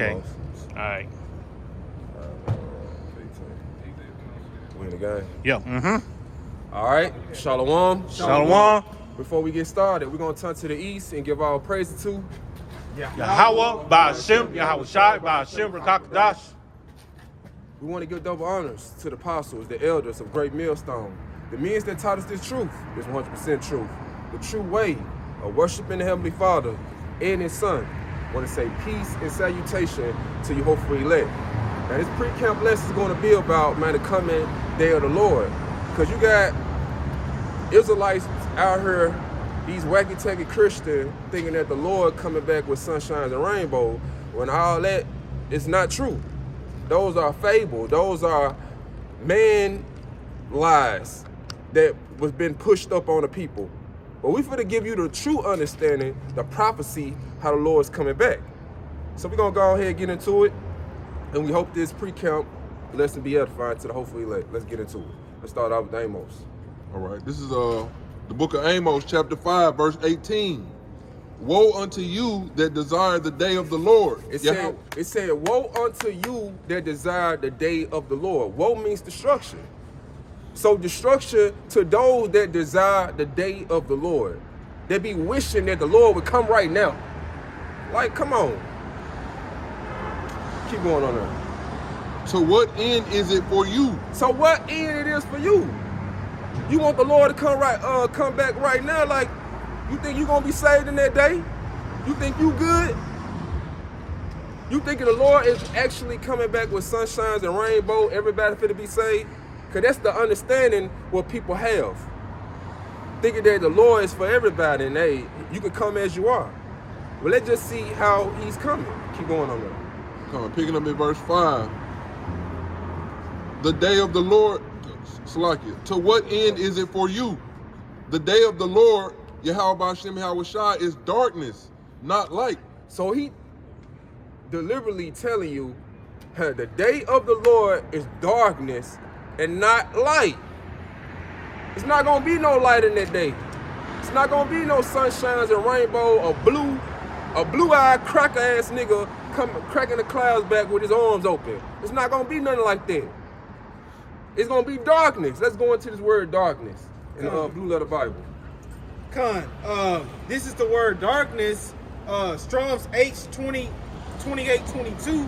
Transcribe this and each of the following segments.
Okay. All right. We in the game? Yeah. All right. Shalom. Shalom. Before we get started, we're going to turn to the east and give our praise to Yahweh, Ba'ashem, Yahweh Shai, Ba'ashem, Rakakadash. We want to give double honors to the apostles, the elders of Great Millstone, the men that taught us this truth, this 100% truth, the true way of worshiping the Heavenly Father and His Son. I want to say peace and salutation to you hopefully elect. Now this pre-camp lesson is going to be about, man, the coming day of the Lord. Because you got Israelites out here, these wacky-tacky Christians, thinking that the Lord coming back with sunshine and rainbow, when all that is not true. Those are fables. Those are man lies that was been pushed up on the people. But we finna give you the true understanding, the prophecy, how the Lord's coming back. So we're gonna go ahead and get into it. And we hope this pre-camp lesson be edifying to the hopefully elect. Let's get into it. Let's start out with Amos. All right, this is the book of Amos, chapter 5, verse 18. Woe unto you that desire the day of the Lord. It said, woe unto you that desire the day of the Lord. Woe means destruction. So destruction to those that desire the day of the Lord. They be wishing that the Lord would come right now. Like, come on. Keep going on there. To what end is it for you? So what end it is for you? You want the Lord to come back right now? Like, you think you gonna be saved in that day? You think you good? You thinking the Lord is actually coming back with sunshines and rainbow, everybody finna be saved? Because that's the understanding what people have. Thinking that the Lord is for everybody and hey, you can come as you are. Well, let's just see how he's coming. Keep going on there. Come on, picking up in verse 5. The day of the Lord, Salakia, to what end is it for you? The day of the Lord, Yahweh Ba'ashem, Yahweh Shai, is darkness, not light. So he deliberately telling you, the day of the Lord is darkness and not light. It's not gonna be no light in that day. It's not gonna be no sunshines and rainbow, a blue-eyed cracker-ass nigga cracking the clouds back with his arms open. It's not gonna be nothing like that. It's gonna be darkness. Let's go into this word darkness in the Blue Letter Bible. This is the word darkness, Strong's H20, 2822.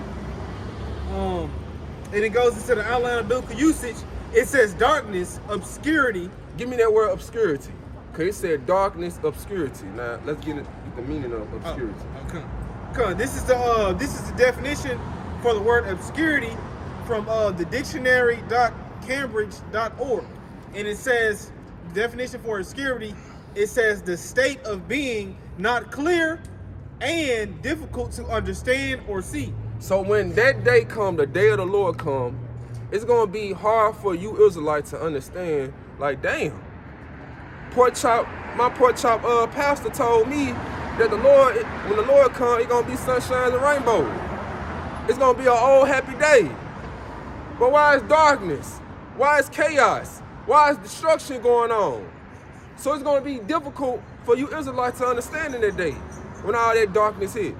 And it goes into the outline of biblical usage. It says darkness, obscurity. Give me that word obscurity. Okay, it said darkness, obscurity. Now let's get the meaning of obscurity. This is the definition for the word obscurity from the dictionary.cambridge.org. And it says, definition for obscurity, it says the state of being not clear and difficult to understand or see. So when that day come, the day of the Lord come, it's gonna be hard for you Israelites to understand, like, damn, my pork chop pastor told me that the Lord, when the Lord come, it's gonna be sunshine and rainbow. It's gonna be an old happy day. But why is darkness? Why is chaos? Why is destruction going on? So it's gonna be difficult for you Israelites to understand in that day when all that darkness hit.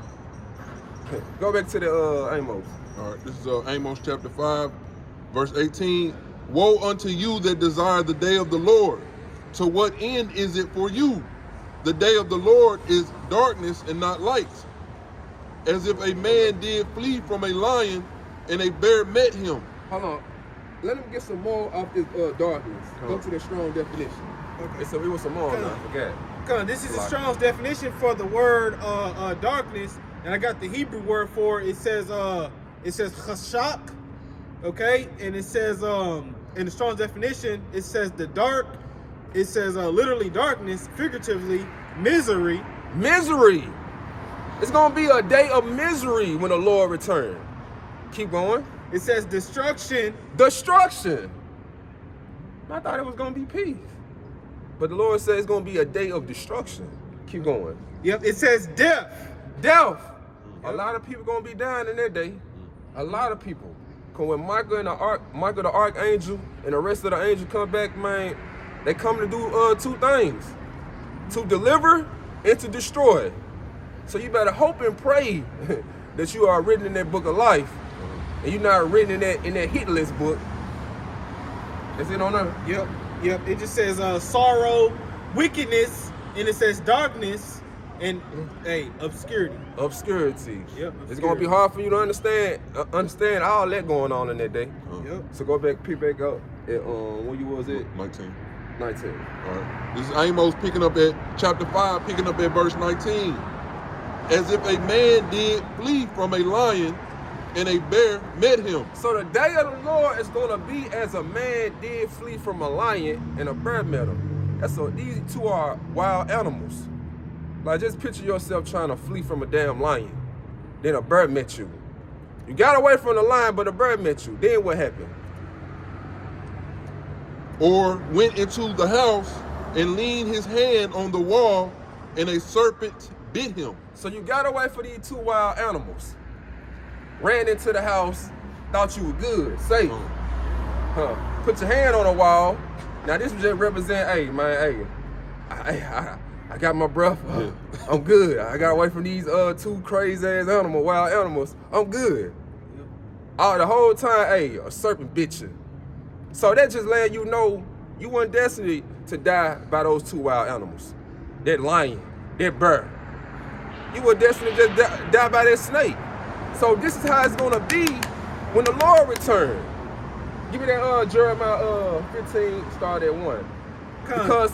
Go back to the Amos. All right, this is Amos chapter 5, verse 18. Woe unto you that desire the day of the Lord. To what end is it for you? The day of the Lord is darkness and not light. As if a man did flee from a lion and a bear met him. Hold on. Let him get some more off this darkness. Go to the strong definition. Okay. So it was some more. I forgot. This is the Strong's definition for the word darkness, and I got the Hebrew word for it. It says chashak, okay, and it says in the Strong's definition it says the dark. It says literally darkness, figuratively misery. Misery. It's gonna be a day of misery when the Lord returns. Keep going. It says destruction. Destruction. I thought it was gonna be peace. But the Lord says it's gonna be a day of destruction. Keep going. Yep, it says death. Death. A lot of people gonna be dying in that day. A lot of people. Cause when Michael the archangel and the rest of the angels come back, man, they come to do two things. To deliver and to destroy. So you better hope and pray that you are written in that book of life, and you're not written in that hit list book. Is it on there? Yep. It just says sorrow, wickedness, and it says darkness, and obscurity. Obscurity. Yep. It's gonna be hard for you to understand all that going on in that day. Yep. So go back, pick back up at when you was at 19. 19. All right. This is Amos picking up at chapter 5, picking up at verse 19. As if a man did flee from a lion and a bear met him. So the day of the Lord is gonna be as a man did flee from a lion and a bear met him. These two are wild animals. Like, just picture yourself trying to flee from a damn lion. Then a bear met you. You got away from the lion, but a bear met you. Then what happened? Or went into the house and leaned his hand on the wall, and a serpent bit him. So you got away from these two wild animals. Ran into the house, thought you were good, safe. Put your hand on the wall. Now this just represent, hey man, I got my breath. I'm good. I got away from these two crazy ass wild animals. I'm good. The whole time, a serpent bit you. So that just letting you know you weren't destined to die by those two wild animals. That lion, that bear. You were destined to just die by that snake. So this is how it's gonna be when the Lord returns. Give me that Jeremiah 15, start at 1. Because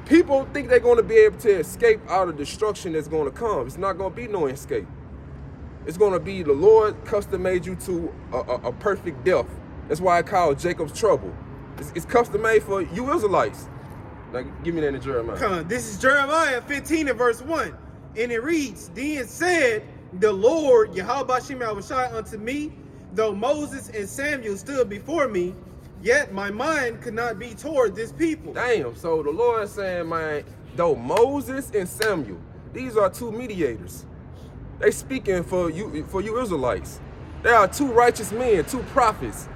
people think they're gonna be able to escape out of destruction that's gonna come. It's not gonna be no escape. It's gonna be the Lord custom made you to a perfect death. That's why I call Jacob's trouble. It's custom made for you Israelites. Now give me that in Jeremiah. This is Jeremiah 15 and verse 1. And it reads, Then said the Lord, Yahweh Shem Yahushai unto me, though Moses and Samuel stood before me, yet my mind could not be toward this people. Damn, so the Lord is saying, man, though Moses and Samuel, these are two mediators. They speaking for you Israelites. They are two righteous men, two prophets.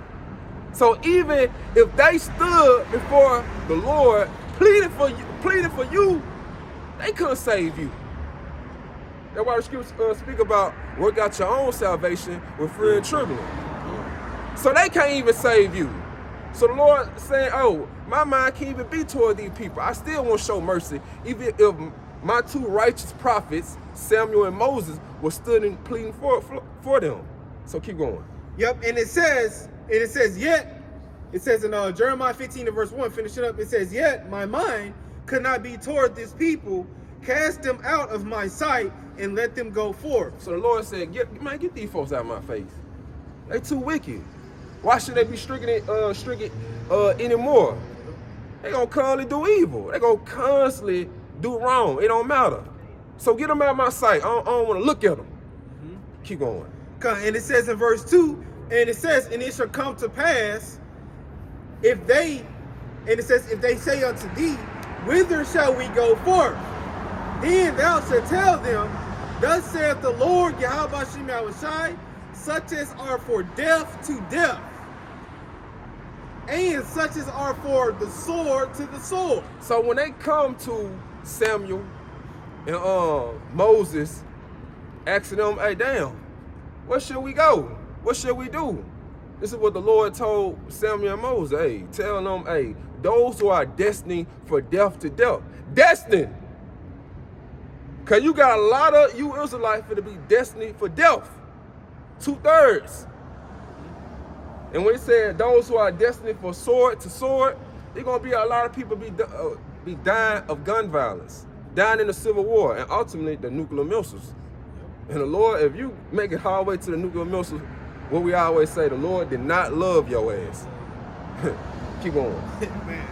So even if they stood before the Lord, pleading for you, they couldn't save you. That's why the scriptures speak about work out your own salvation with fear and trembling. So they can't even save you. So the Lord saying, my mind can't even be toward these people. I still won't show mercy, even if my two righteous prophets, Samuel and Moses, were stood and pleading for them. So keep going. Yep, and it says yet, it says in Jeremiah 15 and verse 1, finish it up, it says, yet my mind could not be toward this people, cast them out of my sight, and let them go forth. So the Lord said, get these folks out of my face. They too wicked. Why should they be stricken anymore? They gonna constantly do evil. They gonna constantly do wrong. It don't matter. So get them out of my sight. I don't want to look at them. Keep going. And it says in verse 2, and it says, and it shall come to pass, if they say unto thee, whither shall we go forth? Then thou shalt tell them, thus saith the Lord Yahweh Shem Yahushai, such as are for death to death, and such as are for the sword to the sword. So when they come to Samuel and Moses, asking them, hey, damn, where should we go? What should we do? This is what the Lord told Samuel and Moses. Hey, tell them, hey, those who are destined for death to death. Destined. Because you got a lot of you Israelites to be destined for death. 2/3. And when it said those who are destined for sword to sword, there's going to be a lot of people be dying of gun violence, dying in the Civil War, and ultimately the nuclear missiles. And the Lord, if you make it all the way to the nuclear missiles, what we always say, the Lord did not love your ass. Keep going. Man.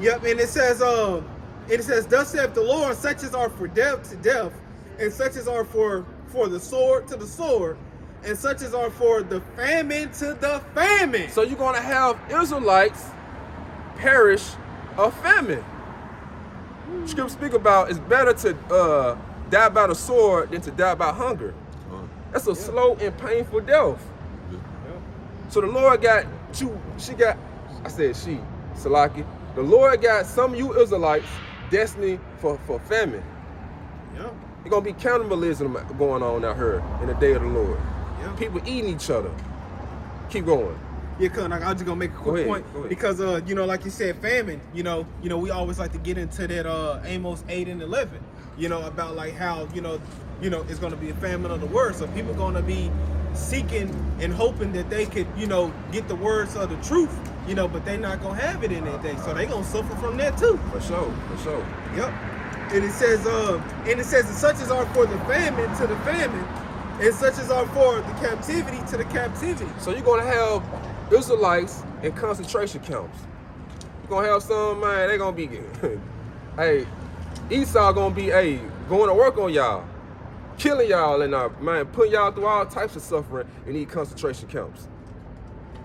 Yep, and it says, thus saith the Lord, such as are for death to death, and such as are for the sword to the sword, and such as are for the famine to the famine. So you're going to have Israelites perish of famine. Scripture speak about it's better to die by the sword than to die by hunger. That's a slow and painful death. So the Lord got you, Salaki. The Lord got some of you Israelites destined for famine. Yeah. It's gonna be cannibalism going on out here in the day of the Lord. Yeah. People eating each other. Keep going. Yeah, cause I'm just gonna make a quick point Go ahead. because you know, like you said, famine. You know, we always like to get into that Amos 8 and 11. You know, about like how you know it's gonna be a famine of the word. So people gonna be seeking and hoping that they could get the words of the truth. But they not gonna have it in that day. So they gonna suffer from that too. For sure. Yep. And it says, and such as are for the famine to the famine, and such as are for the captivity to the captivity. So you're gonna have Israelites in concentration camps. You're gonna have some, man, they gonna be hey, Esau gonna be going to work on y'all, killing y'all and man, putting y'all through all types of suffering in these concentration camps.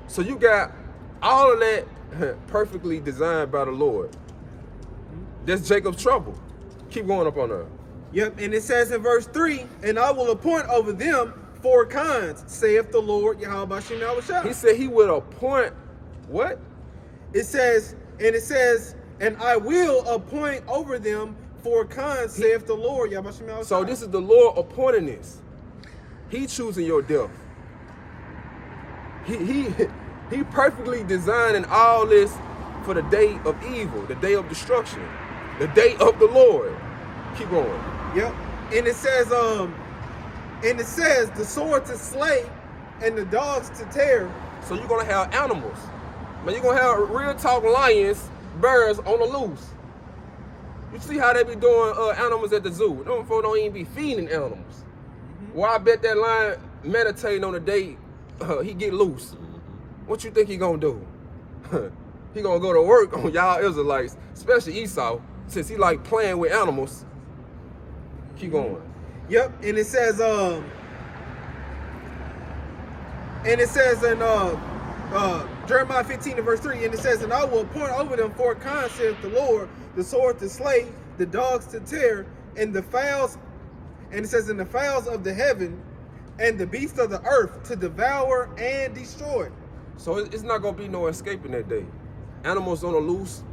So you got all of that perfectly designed by the Lord. That's Jacob's trouble. Keep going up on there. Yep, and it says in verse 3, and I will appoint over them 4 kinds, saith the Lord Yahweh Bashim Yahushua. He said he would appoint what? It says, and I will appoint over them 4 kinds, saith the Lord Yahweh Bashim Yahushua. So this is the Lord appointing this. He choosing your death. He perfectly designing all this for the day of evil, the day of destruction, the day of the Lord. Keep going. Yep. And it says, the sword to slay and the dogs to tear. So you're gonna have animals. Man, you're gonna have real talk lions, bears on the loose. You see how they be doing animals at the zoo. Them folks don't even be feeding animals. Mm-hmm. Well, I bet that lion meditating on the day he get loose. What you think he gonna do? He gonna go to work on y'all Israelites, especially Esau, since he like playing with animals. Keep going. Yep, and it says in Jeremiah 15 and verse 3, and it says, and I will appoint over them 4 kinds, saith the Lord, the sword to slay, the dogs to tear, and the fowls, and it says, and the fowls of the heaven, and the beasts of the earth to devour and destroy. So it's not gonna be no escaping that day. Animals on the loose,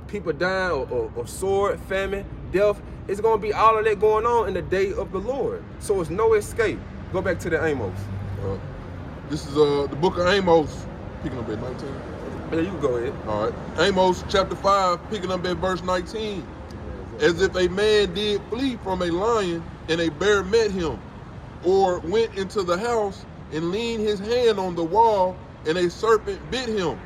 people dying of sword, famine, death. It's gonna be all of that going on in the day of the Lord. So it's no escape. Go back to the Amos. This is the book of Amos, picking up at 19. Yeah, you can go ahead. All right. Amos chapter 5, picking up at verse 19. As if a man did flee from a lion and a bear met him, or went into the house and leaned his hand on the wall and a serpent bit him.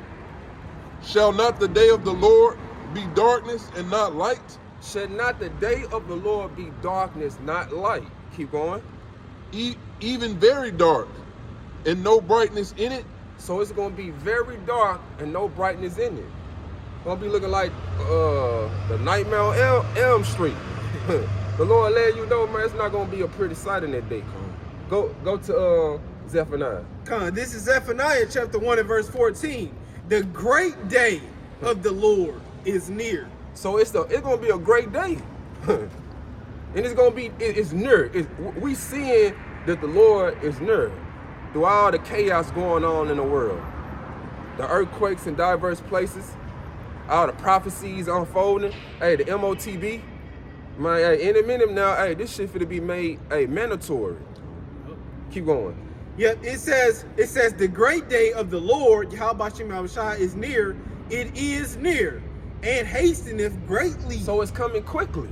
Shall not the day of the Lord be darkness and not light? Shall not the day of the Lord be darkness, not light? Keep going. Even very dark, and no brightness in it. So it's gonna be very dark and no brightness in it. Gonna be looking like the Nightmare on Elm Street. The Lord let you know, man, it's not gonna be a pretty sight in that day. Go to Zephaniah. This is Zephaniah chapter 1 and verse 14. The great day of the Lord is near. So it's gonna be a great day. And it's gonna be, it's near. We seeing that the Lord is near through all the chaos going on in the world. The earthquakes in diverse places, all the prophecies unfolding. Hey, the MOTB. Man, hey, in a minute now, hey, this shit finna be made mandatory. Keep going. Yep, it says the great day of the Lord, Yahweh Bashim Yahushua, is near. It is near, and hasteneth greatly. So it's coming quickly.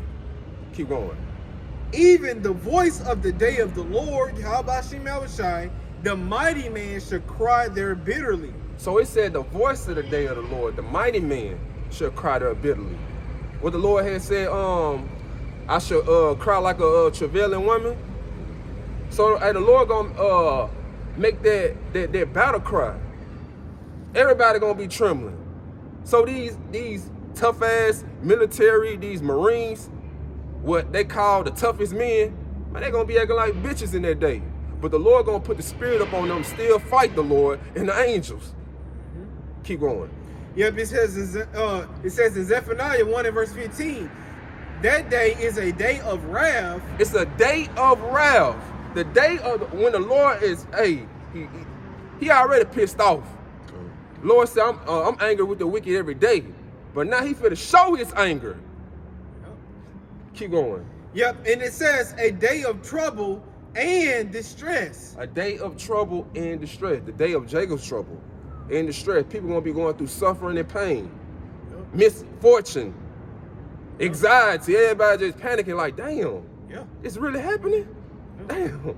Keep going. Even the voice of the day of the Lord, Yahweh Bashim Yahushua, the mighty man shall cry there bitterly. So it said the voice of the day of the Lord, the mighty man shall cry there bitterly. What the Lord had said, I shall cry like a travailing woman. So the Lord gonna make that battle cry. Everybody gonna be trembling. So these tough ass military, these Marines, what they call the toughest men, man, they gonna be acting like bitches in that day. But the Lord gonna put the spirit up on them, still fight the Lord and the angels. Keep going. Yep, it says in Zephaniah 1 and verse 15, that day is a day of wrath. It's a day of wrath. The day of when the Lord is, he already pissed off. Lord said, I'm angry with the wicked every day. But now he finna show his anger. Keep going. Yep, and it says a day of trouble and distress. A day of trouble and distress. The day of Jacob's trouble and distress. People gonna be going through suffering and pain, misfortune, anxiety. Everybody just panicking like, damn, it's really happening. Damn.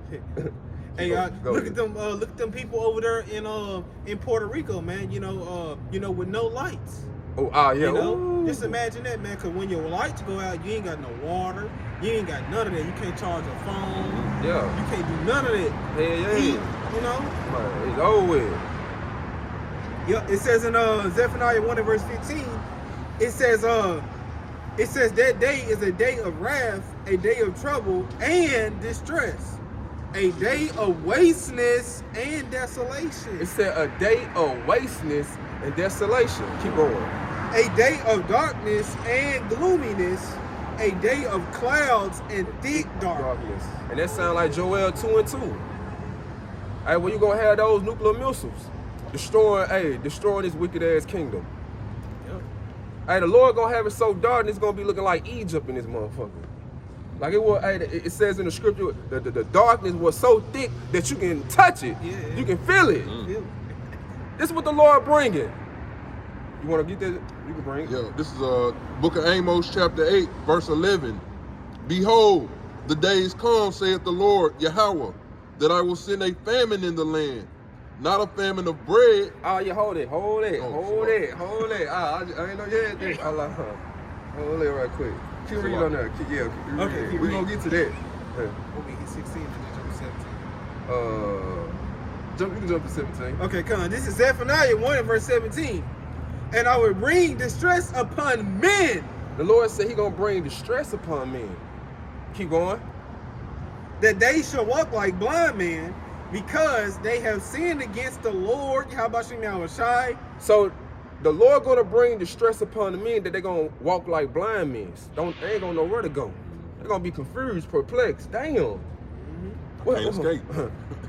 Hey, look at them people over there in Puerto Rico, man. You know, with no lights. Yeah. You know, Ooh. just imagine that, man. Cause when your lights go out, you ain't got no water. You ain't got none of that. You can't charge your phone. Yeah. You can't do none of that. Yeah. Eat, you know. Man, it's over with. Yep. It says in Zephaniah 1 and verse 15. It says that day is a day of wrath, a day of trouble and distress, a day of wasteness and desolation. It said a day of wasteness and desolation. Keep going. A day of darkness and gloominess, a day of clouds and thick darkness. And that sound like Joel 2 and 2. Hey, when you gonna have those nuclear missiles destroying this wicked ass kingdom? Yep. Hey, the Lord gonna have it so dark, and it's gonna be looking like Egypt in this motherfucker. Like it was. Hey, it says in the scripture, the darkness was so thick that you can touch it. Yeah. You can feel it. Feel it. This is what the Lord bringing. You want to get that? You can bring it. Yeah, this is book of Amos chapter 8, verse 11. Behold, the days come, saith the Lord Yahweh, that I will send a famine in the land, not a famine of bread. Oh, yeah, hold it. Oh, I ain't know you had this. Hold it right quick. Keep reading on there. Keep Okay, reading. keep We're going to get to that. We'll be 16 and then jump 17. You can jump to 17. Okay, come on. This is Zephaniah 1 and verse 17. And I will bring distress upon men. The Lord said he going to bring distress upon men. Keep going. That they shall walk like blind men, because they have sinned against the Lord. How about you now, Shai? So the Lord going to bring distress upon the men that they're going to walk like blind men. They ain't going to know where to go. They're going to be confused, perplexed. Damn. Can't escape.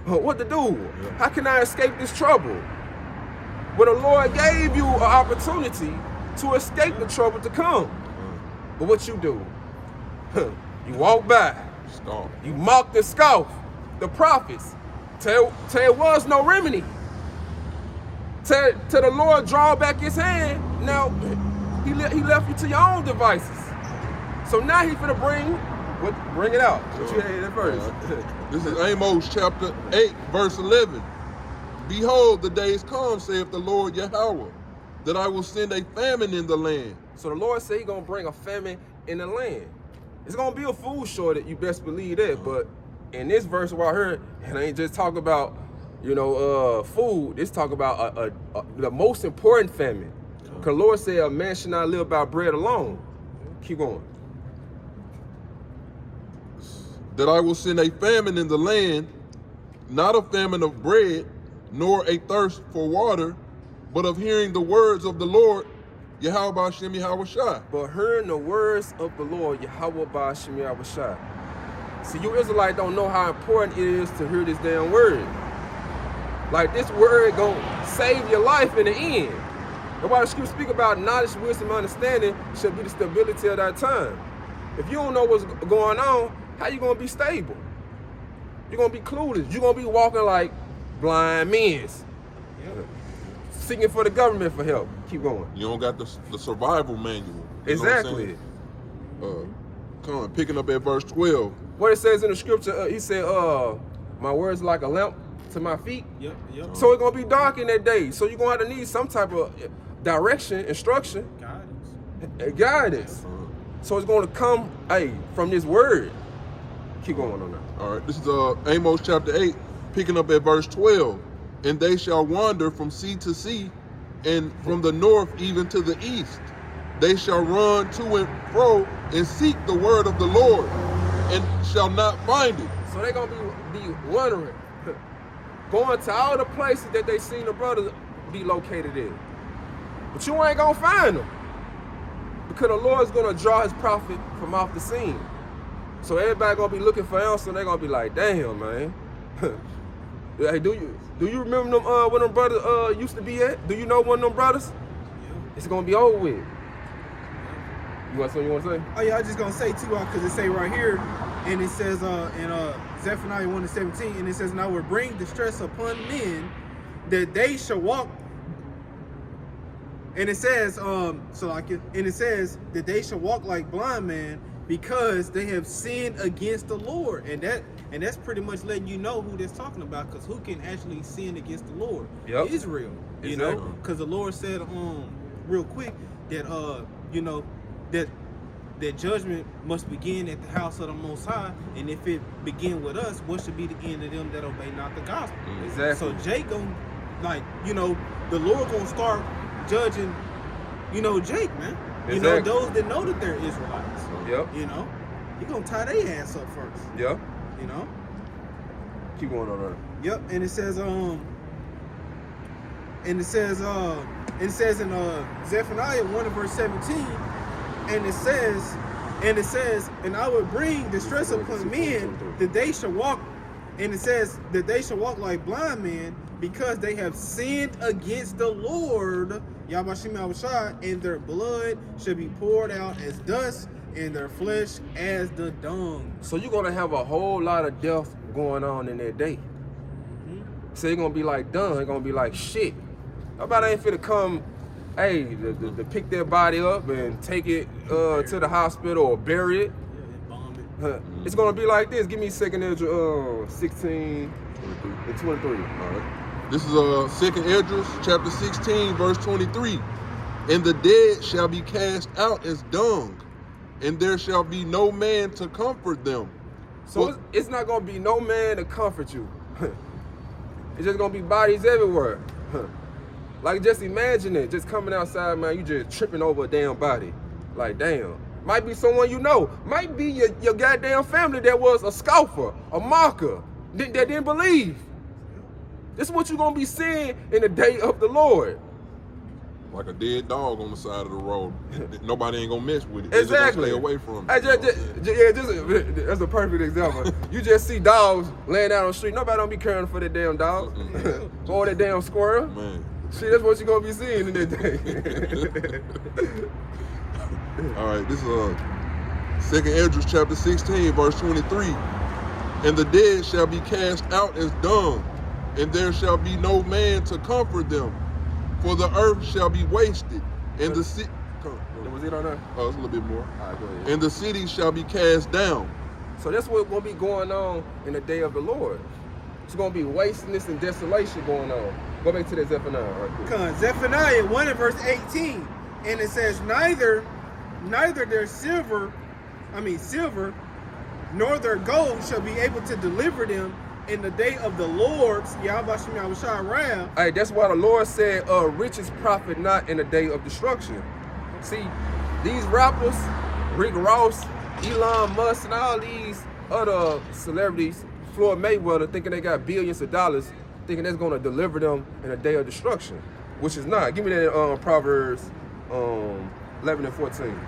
What to do? How can I escape this trouble? Well, the Lord gave you an opportunity to escape the trouble to come. But what you do? You walk by. Stop. You mocked and scoffed the prophets. Tell it was no remedy. Till the Lord draw back his hand. Now, he left you to your own devices. So now he's finna bring it out. What you had at first. This is Amos chapter 8, verse 11. Behold, the days come, saith the Lord Yahweh, that I will send a famine in the land. So the Lord said he's going to bring a famine in the land. It's going to be a food shortage, you best believe that. But in this verse right here, it ain't just talk about, food. It's talk about the most important famine. Because the Lord said a man should not live by bread alone. Keep going. That I will send a famine in the land, not a famine of bread, nor a thirst for water, but of hearing the words of the Lord, Yahweh Ba'ashem Yahweh Shai. But hearing the words of the Lord, Yahweh Ba'ashem Yahweh Shai. See, you Israelites don't know how important it is to hear this damn word. Like, this word gonna save your life in the end. That's why the scripture speak about knowledge, wisdom, understanding shall be the stability of that time. If you don't know what's going on, how you gonna be stable? You're gonna be clueless. You're gonna be walking like blind men, seeking for the government for help. Keep going. You don't got the survival manual. You know Exactly. what I'm saying? Come on, picking up at verse 12. What it says in the scripture, he said, my words like a lamp to my feet. Yep. So it's gonna be dark in that day. So you're gonna have to need some type of direction, instruction, guidance. So it's gonna come, from this word. Keep going on that. All right, this is Amos chapter 8, picking up at verse 12. And they shall wander from sea to sea, and from the north even to the east. They shall run to and fro and seek the word of the Lord, and shall not find it. So they're gonna be wandering, going to all the places that they seen the brothers be located in. But you ain't gonna find them, because the Lord's gonna draw his prophet from off the scene. So everybody gonna be looking for answers, and they're gonna be like, damn, man. Hey, do you remember them where them brothers used to be at? Do you know one of them brothers? It's gonna be over with. You want something you want to say? Oh yeah, I just gonna say too, because it say right here, and it says in Zephaniah 1:17, and it says, "And I will bring distress upon men, that they shall walk." And it says, and it says that they shall walk like blind men, because they have sinned against the Lord, and that's pretty much letting you know who that's talking about, because who can actually sin against the Lord? Yep. Israel, you Exactly. know, because the Lord said, real quick, that you know, that judgment must begin at the house of the Most High, and if it begin with us, what should be the end of them that obey not the gospel? Exactly. So Jake gonna, like, you know, the Lord gonna start judging, you know, Jake, man. You Exactly. know, those that know that they're Israelites. Yep. You know, he gonna tie their ass up first. Yep. You know. Keep going on there. Yep. And it says in Zephaniah 1:17, and it says, and I will bring distress upon men, that they shall walk, and it says that they shall walk like blind men, because they have sinned against the Lord, Yahweh Shai, and their blood shall be poured out as dust, and their flesh as the dung. So you're gonna have a whole lot of death going on in that day. So you're gonna be like done. It's gonna be like shit. Nobody ain't finna come, hey, to pick their body up and take it to the hospital or bury it. Bomb it. It's gonna be like this. Give me 2nd Ezra 16 and 23. All right. This is 2nd Esdras chapter 16, verse 23. And the dead shall be cast out as dung, and there shall be no man to comfort them. So it's not gonna be no man to comfort you. It's just gonna be bodies everywhere. Like, just imagine it, just coming outside, man, you just tripping over a damn body. Like, damn. Might be someone you know. Might be your goddamn family that was a scoffer, a mocker, that didn't believe. This is what you're gonna be seeing in the day of the Lord. Like a dead dog on the side of the road. Nobody ain't gonna mess with it. They Exactly. just gonna stay away from Hey, it. that's a perfect example. You just see dogs laying out on the street. Nobody don't be caring for that damn dog or that damn squirrel. Man. Shit, that's what you're gonna be seeing in that day. All right, this is 2nd Esdras chapter 16, verse 23. And the dead shall be cast out as dung, and there shall be no man to comfort them. For the earth shall be wasted, and the city. Was it on there? Oh, it's a little bit more. All right, go ahead. And the city shall be cast down. So that's what will be going on in the day of the Lord. It's gonna be wastiness and desolation going on. Go back to that Zephaniah right quick. Come on, Zephaniah 1:18, and it says, neither their silver, nor their gold shall be able to deliver them in the day of the Lord's Yahweh Shai wrath. Hey, that's why the Lord said, riches profit not in the day of destruction. See, these rappers, Rick Ross, Elon Musk, and all these other celebrities, Floyd Mayweather, thinking they got billions of dollars, thinking that's going to deliver them in a day of destruction, which is not. Give me that Proverbs 11 and 14.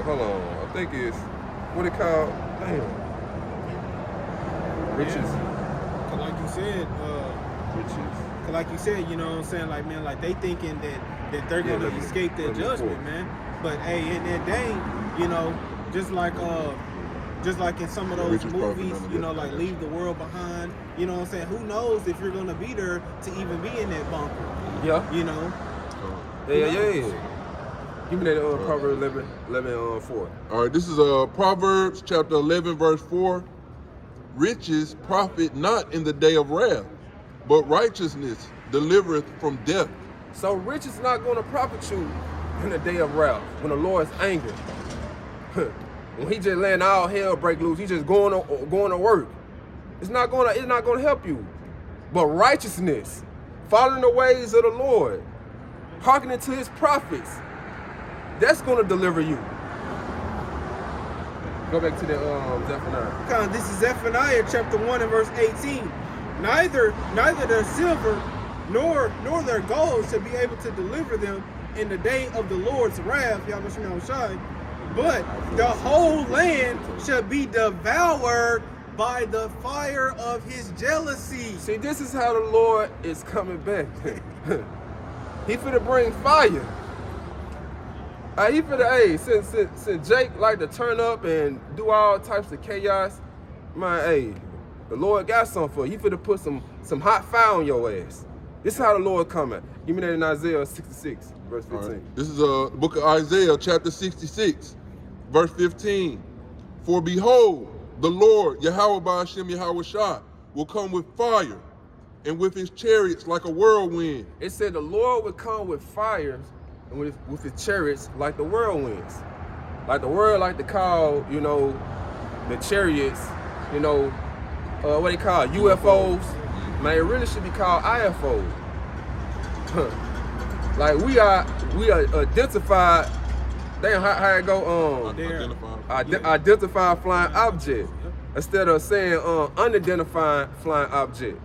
Hold on. I think it's, what it called? Damn. Riches. Cause like you said, Riches. like you said, you know what I'm saying? Like, man, like they thinking that they're gonna escape their judgment, man. But hey, in that day, you know, just like in some of those movies, you know, like Leave the World Behind, you know what I'm saying? Who knows if you're gonna be there to even be in that bunker? Yeah. You know? Yeah. Give me that Proverbs 11 4. All right, this is Proverbs chapter 11, verse 4. Riches profit not in the day of wrath, but righteousness delivereth from death. So riches is not going to profit you in the day of wrath, when the Lord's angry. When he just letting all hell break loose, he just going to work. It's not going to help you. But righteousness, following the ways of the Lord, hearkening to his prophets, that's going to deliver you. Go back to the Zephaniah. This is Zephaniah chapter 1 and verse 18. Neither their silver nor their gold shall be able to deliver them in the day of the Lord's wrath, Yahweh, but the whole land shall be devoured by the fire of his jealousy. See, this is how the Lord is coming back. He finna bring fire. He finna, hey, since Jake like to turn up and do all types of chaos, man, hey, the Lord got something for you. He finna put some hot fire on your ass. This is how the Lord coming. Give me that in Isaiah 66, verse 15. Right. This is the book of Isaiah, chapter 66, verse 15. For behold, the Lord, Yahweh Ba'ashem Yahweh Shah, will come with fire and with his chariots like a whirlwind. It said the Lord would come with fires and with his chariots like the whirlwinds. Like the world like to call, you know, the chariots, you know, what they call UFOs. Man, it really should be called IFOs. Like we are identified. Damn, how it go? Identified flying object instead of saying unidentified flying object.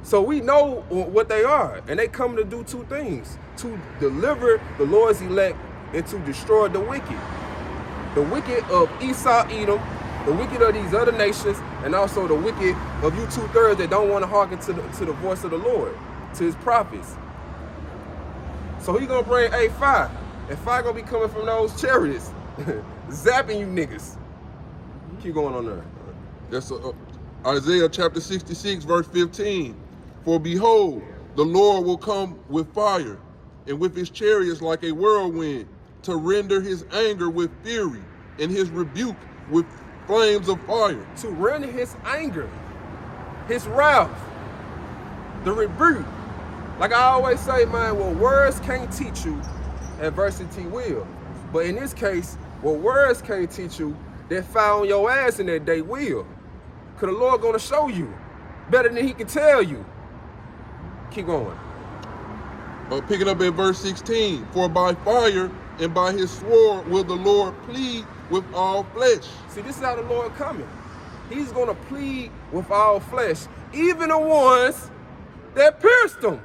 So we know what they are, and they come to do two things: to deliver the Lord's elect and to destroy the wicked. The wicked of Esau, Edom, the wicked of these other nations, and also the wicked of you 2/3 that don't want to hearken to the voice of the Lord, to his prophets. So he gonna bring fire, and fire gonna be coming from those chariots, zapping you niggas. Keep going on there. That's Isaiah chapter 66, verse 15. For behold, the Lord will come with fire, and with his chariots like a whirlwind, to render his anger with fury, and his rebuke with flames of fire. To render his anger, his wrath, the rebuke. Like I always say, man, what words can't teach you, adversity will. But in this case, what words can't teach you, that fire on your ass in that day will. Cause the Lord gonna show you better than he can tell you. Keep going. Picking up at verse 16. For by fire and by his sword will the Lord plead with all flesh. See, this is how the Lord coming. He's gonna plead with all flesh, even the ones that pierced him.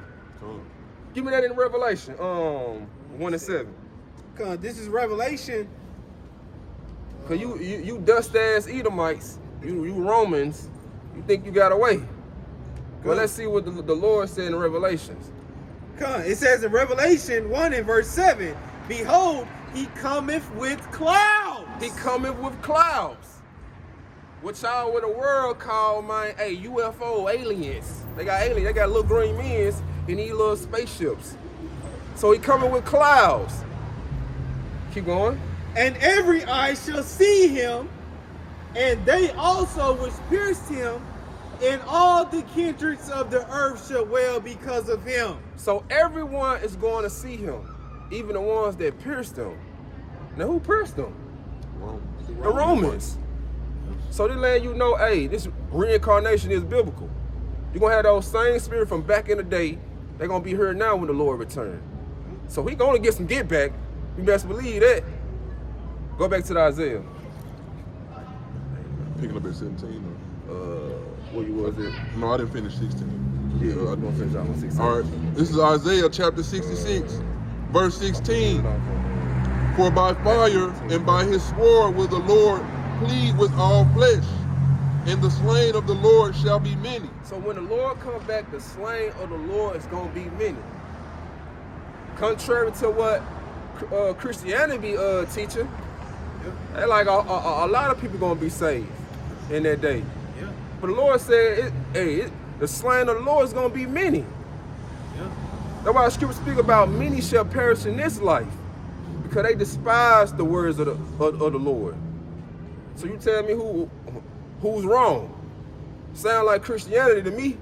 Give me that in Revelation 1:7. Cause this is Revelation. Cause you dust ass Edomites, you Romans, you think you got away. Well, let's see what the Lord said in Revelations. It says in Revelation 1 and verse 7, behold, he cometh with clouds. He cometh with clouds. What y'all with the world call, man, UFO aliens. They got aliens, they got little green men in these little spaceships. So he coming with clouds. Keep going. And every eye shall see him, and they also which pierced him, and all the kindreds of the earth shall wail because of him. So everyone is going to see him, even the ones that pierced him. Now who pierced him? The Romans. So they let you know, hey, this reincarnation is biblical. You're going to have those same spirit from back in the day. They're going to be here now when the Lord returns. So he going to get some get back. You best believe that. Go back to the Isaiah. Picking up at 17. What was it? No, I didn't finish 16. Yeah, I don't finish that one. 16. All right, this is Isaiah chapter 66, verse 16. For by fire and by his sword will the Lord plead with all flesh, and the slain of the Lord shall be many. So when the Lord comes back, the slain of the Lord is going to be many. Contrary to what Christianity teaching, like a lot of people going to be saved in that day. Yeah. But the Lord said, the slain of the Lord is going to be many. Yeah. That's why the scripture speak about many shall perish in this life, because they despise the words of the Lord. So you tell me who's wrong? Sound like Christianity to me.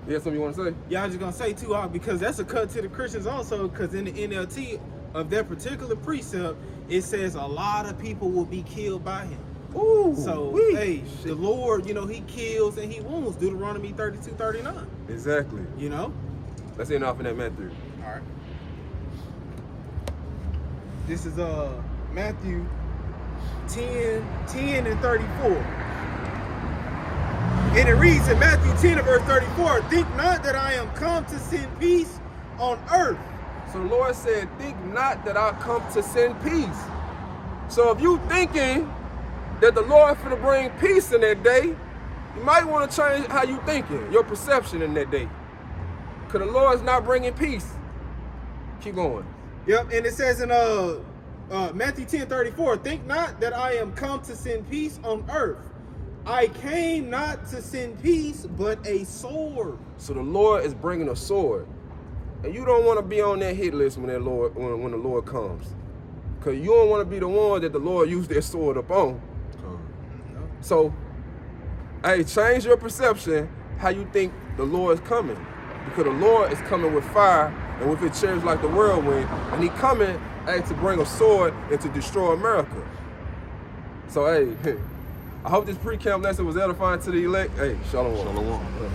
You have something you want to say? Yeah, I was just going to say too, because that's a cut to the Christians also, because in the NLT of that particular precept, it says a lot of people will be killed by him. Ooh, so, hey, the Lord, he kills and he wounds. Deuteronomy 32:39. Exactly. Let's end off in that Matthew. All right. This is Matthew 10 and 34. And it reads in Matthew 10 and verse 34, think not that I am come to send peace on earth. So the Lord said, think not that I come to send peace. So if you thinking that the Lord finna bring peace in that day, you might want to change how you thinking, your perception in that day. Because the Lord is not bringing peace. Keep going. Yep, and it says in Matthew 10:34, think not that I am come to send peace on earth. I came not to send peace, but a sword. So the Lord is bringing a sword. And you don't want to be on that hit list when when the Lord comes. Because you don't want to be the one that the Lord used their sword upon. So, hey, change your perception how you think the Lord is coming. Because the Lord is coming with fire and with his chariots like the whirlwind. And he coming, hey, to bring a sword and to destroy America. So, hey, I hope this pre-camp lesson was edifying to the elect. Hey, shalom. Shalom.